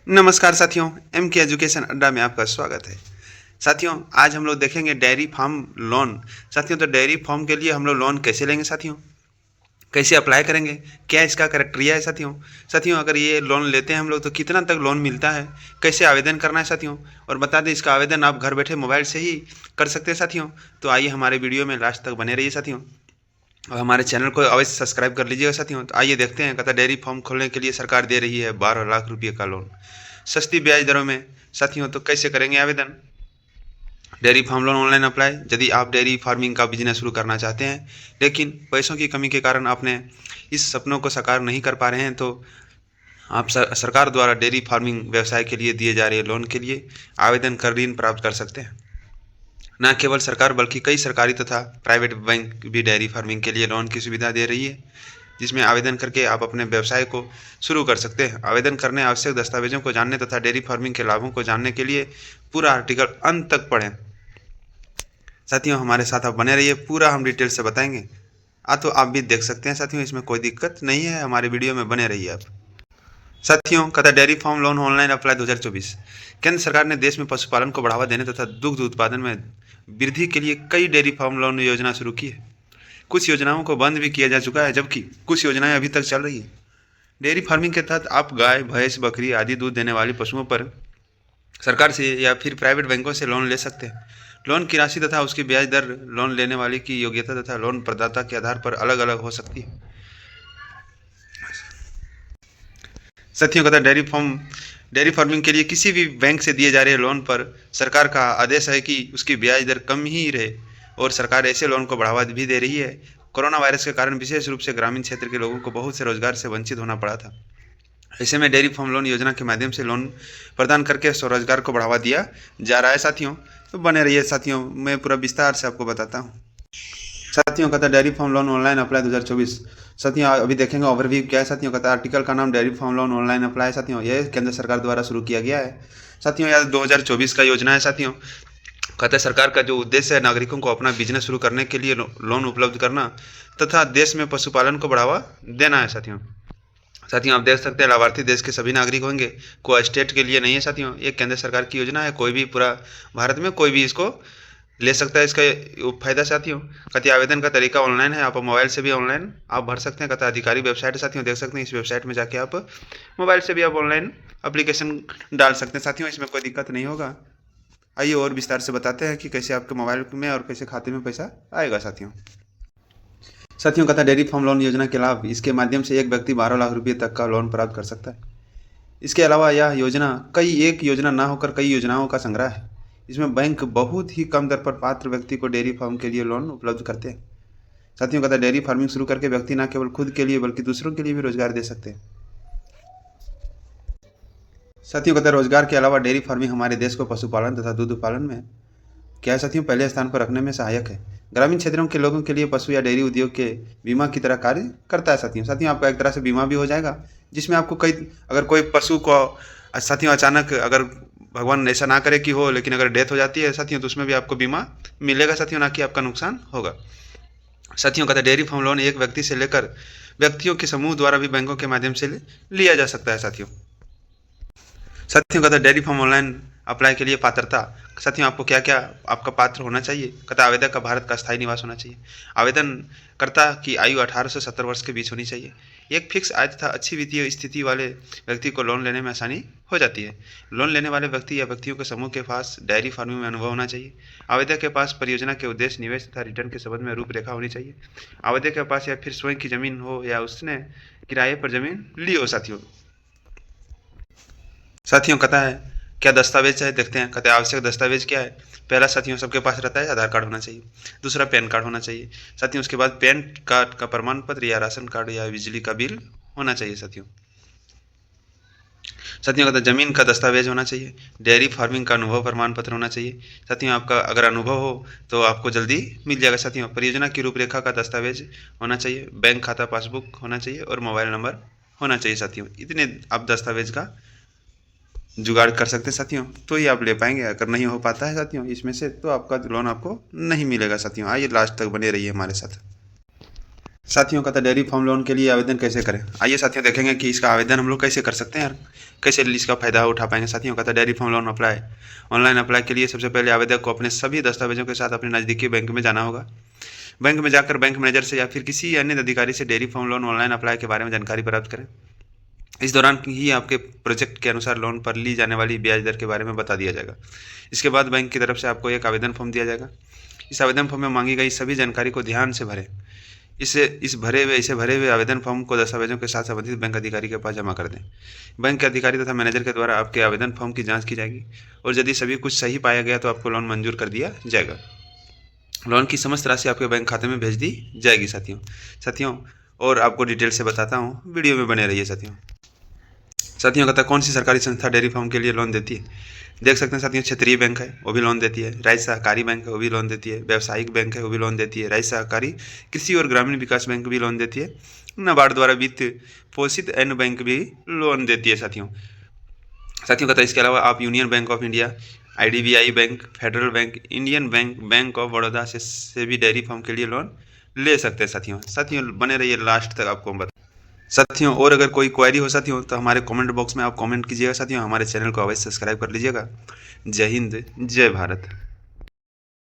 नमस्कार साथियों, एम के एजुकेशन अड्डा में आपका स्वागत है। साथियों, आज हम लोग देखेंगे डेयरी फार्म लोन। साथियों, तो डेयरी फार्म के लिए हम लोग लोन कैसे लेंगे साथियों, कैसे अप्लाई करेंगे, क्या इसका क्राइटेरिया है साथियों। साथियों, अगर ये लोन लेते हैं हम लोग तो कितना तक लोन मिलता है, कैसे आवेदन करना है साथियों, और बता दें इसका आवेदन आप घर बैठे मोबाइल से ही कर सकते हैं साथियों। तो आइए हमारे वीडियो में लास्ट तक बने रहिए साथियों, और हमारे चैनल को अवश्य सब्सक्राइब कर लीजिएगा साथियों। तो आइए देखते हैं, कहता डेयरी फार्म खोलने के लिए सरकार दे रही है 12 लाख रुपये का लोन सस्ती ब्याज दरों में साथियों। तो कैसे करेंगे आवेदन dairy farm loan online apply. यदि आप डेयरी फार्मिंग का बिजनेस शुरू करना चाहते हैं लेकिन पैसों की कमी के कारण अपने इस सपनों को साकार नहीं कर पा रहे हैं, तो आप सरकार द्वारा डेयरी फार्मिंग व्यवसाय के लिए दिए जा रहे लोन के लिए आवेदन कर ऋण प्राप्त कर सकते हैं। न केवल सरकार बल्कि कई सरकारी तथा प्राइवेट बैंक भी डेयरी फार्मिंग के लिए लोन की सुविधा दे रही है, जिसमें आवेदन करके आप अपने व्यवसाय को शुरू कर सकते हैं। आवेदन करने आवश्यक दस्तावेजों को जानने तथा डेयरी फार्मिंग के लाभों को जानने के लिए पूरा आर्टिकल अंत तक पढ़ें साथियों। हमारे साथ आप बने रहिए, पूरा हम डिटेल से बताएंगे। तो आप भी देख सकते हैं साथियों, इसमें कोई दिक्कत नहीं है, हमारे वीडियो में बने रहिए आप साथियों। कथा dairy farm loan online apply 2024। केंद्र सरकार ने देश में पशुपालन को बढ़ावा देने तथा दुग्ध उत्पादन में वृद्धि के लिए कई डेयरी फार्म लोन योजना शुरू की है। कुछ योजनाओं को बंद भी किया जा चुका है, जबकि कुछ योजनाएं अभी तक चल रही है। डेयरी फार्मिंग के तहत आप गाय, भैंस, बकरी आदि दूध देने वाली पशुओं पर सरकार से या फिर प्राइवेट बैंकों से लोन ले सकते हैं। लोन की राशि तथा उसकी ब्याज दर लोन लेने वाले की योग्यता तथा लोन प्रदाता के आधार पर अलग अलग हो सकती है साथियों। कहता डेयरी फार्मिंग के लिए किसी भी बैंक से दिए जा रहे लोन पर सरकार का आदेश है कि उसकी ब्याज दर कम ही रहे, और सरकार ऐसे लोन को बढ़ावा भी दे रही है। कोरोना वायरस के कारण विशेष रूप से ग्रामीण क्षेत्र के लोगों को बहुत से रोजगार से वंचित होना पड़ा था। ऐसे में डेयरी फार्म लोन योजना के माध्यम से लोन प्रदान करके स्वरोजगार को बढ़ावा दिया जा रहा है साथियों। तो बने रहिए साथियों, मैं पूरा विस्तार से आपको बताता हूँ साथियों। कहता dairy farm loan online apply 2024। साथियों, अभी देखेंगे ओवरव्यू क्या है साथियों। कहता आर्टिकल का नाम dairy farm loan online apply साथियों, यह केंद्र सरकार द्वारा शुरू किया गया है साथियों। यह 2024 का योजना है साथियों। कहते सरकार का जो उद्देश्य है नागरिकों को अपना बिजनेस शुरू करने के लिए लोन उपलब्ध करना तथा देश में पशुपालन को बढ़ावा देना है साथियों। साथियों, आप देख सकते हैं लाभार्थी देश के सभी नागरिक होंगे, कोई स्टेट के लिए नहीं है साथियों। ये केंद्र सरकार की योजना है, कोई भी पूरा भारत में कोई भी इसको ले सकता है इसका फायदा साथियों। कहते आवेदन का तरीका ऑनलाइन है, आप मोबाइल से भी ऑनलाइन आप भर सकते हैं। कहते अधिकारी वेबसाइट है साथियों, देख सकते हैं। इस वेबसाइट में जाके आप मोबाइल से भी आप ऑनलाइन एप्लीकेशन डाल सकते हैं साथियों, इसमें कोई दिक्कत नहीं होगा। आइए और विस्तार से बताते हैं कि कैसे आपके मोबाइल में और कैसे खाते में पैसा आएगा साथियों। साथियों, कहता डेयरी फार्म लोन योजना के लाभ। इसके माध्यम से एक व्यक्ति 12 लाख रुपये तक का लोन प्राप्त कर सकता है। इसके अलावा यह योजना एक योजना ना होकर कई योजनाओं का संग्रह है। इसमें बैंक बहुत ही कम दर पर पात्र व्यक्ति को डेयरी फार्म के लिए लोन उपलब्ध करते हैं साथियों। कहता डेयरी फार्मिंग शुरू करके व्यक्ति न केवल खुद के लिए बल्कि दूसरों के लिए भी रोजगार दे सकते हैं साथियों। कहता रोजगार के अलावा डेयरी फार्मिंग हमारे देश को पशुपालन तथा दूध उत्पादन में क्या है साथियों, पहले स्थान पर रखने में सहायक है। ग्रामीण क्षेत्रों के लोगों के लिए पशु या डेयरी उद्योग के बीमा की तरह कार्य करता है साथियों। आपका एक तरह से बीमा भी हो जाएगा, जिसमें आपको अगर कोई पशु को साथियों अचानक अगर भगवान ऐसा ना करे कि हो, लेकिन अगर डेथ हो जाती है साथियों तो उसमें भी आपको बीमा मिलेगा साथियों, ना कि आपका नुकसान होगा साथियों। कहता डेयरी फार्म लोन एक व्यक्ति से लेकर व्यक्तियों के समूह द्वारा भी बैंकों के माध्यम से लिया जा सकता है साथियों। कहता डेयरी फार्म ऑनलाइन अप्लाई के लिए पात्रता। साथियों, आपको क्या क्या आपका पात्र होना चाहिए। कहता आवेदक का भारत का स्थायी निवास होना चाहिए। आवेदनकर्ता की आयु 18 से 70 वर्ष के बीच होनी चाहिए। एक फिक्स आय तथा अच्छी वित्तीय स्थिति वाले व्यक्ति को लोन लेने में आसानी हो जाती है। लोन लेने वाले व्यक्ति या व्यक्तियों के समूह के पास डेयरी फार्मिंग में अनुभव होना चाहिए। आवेदक के पास परियोजना के उद्देश्य, निवेश तथा रिटर्न के संबंध में रूपरेखा होनी चाहिए। आवेदक के पास या फिर स्वयं की जमीन हो या उसने किराए पर जमीन ली हो साथियों। कहता है क्या दस्तावेज चाहिए, देखते हैं। कहते हैं आवश्यक दस्तावेज क्या है। पहला साथियों सबके पास रहता है आधार कार्ड होना चाहिए। दूसरा पैन कार्ड होना चाहिए साथियों। उसके बाद पैन कार्ड का प्रमाण पत्र या राशन कार्ड या बिजली का बिल होना चाहिए साथियों। कहता है जमीन का दस्तावेज होना चाहिए। डेयरी फार्मिंग का अनुभव प्रमाण पत्र होना चाहिए साथियों। आपका अगर अनुभव हो तो आपको जल्दी मिल जाएगा साथियों। परियोजना की रूपरेखा का दस्तावेज होना चाहिए। बैंक खाता पासबुक होना चाहिए और मोबाइल नंबर होना चाहिए साथियों। इतने आप दस्तावेज का जुगाड़ कर सकते हैं साथियों, तो ही आप ले पाएंगे। अगर नहीं हो पाता है साथियों इसमें से, तो आपका लोन आपको नहीं मिलेगा साथियों। आइए लास्ट तक बने रहिए हमारे साथ। साथियों कहता है डेयरी फार्म लोन के लिए आवेदन कैसे करें। आइए साथियों देखेंगे कि इसका आवेदन हम लोग कैसे कर सकते हैं यार, कैसे इसका फायदा उठा पाएंगे। साथियों कहता है dairy farm loan apply online apply के लिए सबसे पहले आवेदक को अपने सभी दस्तावेजों के साथ अपने नज़दीकी बैंक में जाना होगा। बैंक में जाकर बैंक मैनेजर से या फिर किसी अन्य अधिकारी से dairy farm loan online apply के बारे में जानकारी प्राप्त करें। इस दौरान ही आपके प्रोजेक्ट के अनुसार लोन पर ली जाने वाली ब्याज दर के बारे में बता दिया जाएगा। इसके बाद बैंक की तरफ से आपको एक आवेदन फॉर्म दिया जाएगा। इस आवेदन फॉर्म में मांगी गई सभी जानकारी को ध्यान से भरें। इसे भरे हुए आवेदन फॉर्म को दस्तावेजों के साथ संबंधित बैंक अधिकारी के पास जमा कर दें। बैंक के अधिकारी तथा मैनेजर के द्वारा आपके आवेदन फॉर्म की जांच की जाएगी और यदि सभी कुछ सही पाया गया तो आपको लोन मंजूर कर दिया जाएगा। लोन की समस्त राशि आपके बैंक खाते में भेज दी जाएगी। साथियों और आपको डिटेल से बताता हूँ, वीडियो में बने रहिए। साथियों कहता है कौन सी सरकारी संस्था डेयरी फार्म के लिए लोन देती है। देख सकते हैं साथियों, क्षेत्रीय बैंक है वो भी लोन देती है, राज्य सहकारी बैंक है वो भी लोन देती है, व्यावसायिक बैंक है वो भी लोन देती है, राज्य सहकारी कृषि और ग्रामीण विकास बैंक भी लोन देती है, नाबार्ड द्वारा वित्त पोषित अन्य बैंक भी लोन देती है। साथियों कहता है इसके अलावा आप union bank of India, IDBI bank, federal bank, Indian bank, bank of Baroda से भी डेयरी फार्म के लिए लोन ले सकते हैं। साथियों बने रहिए लास्ट तक, आपको बता। साथियों और अगर कोई क्वेरी हो साथियों तो हमारे कमेंट बॉक्स में आप कमेंट कीजिएगा। साथियों हमारे चैनल को अवश्य सब्सक्राइब कर लीजिएगा। जय हिंद, जय भारत।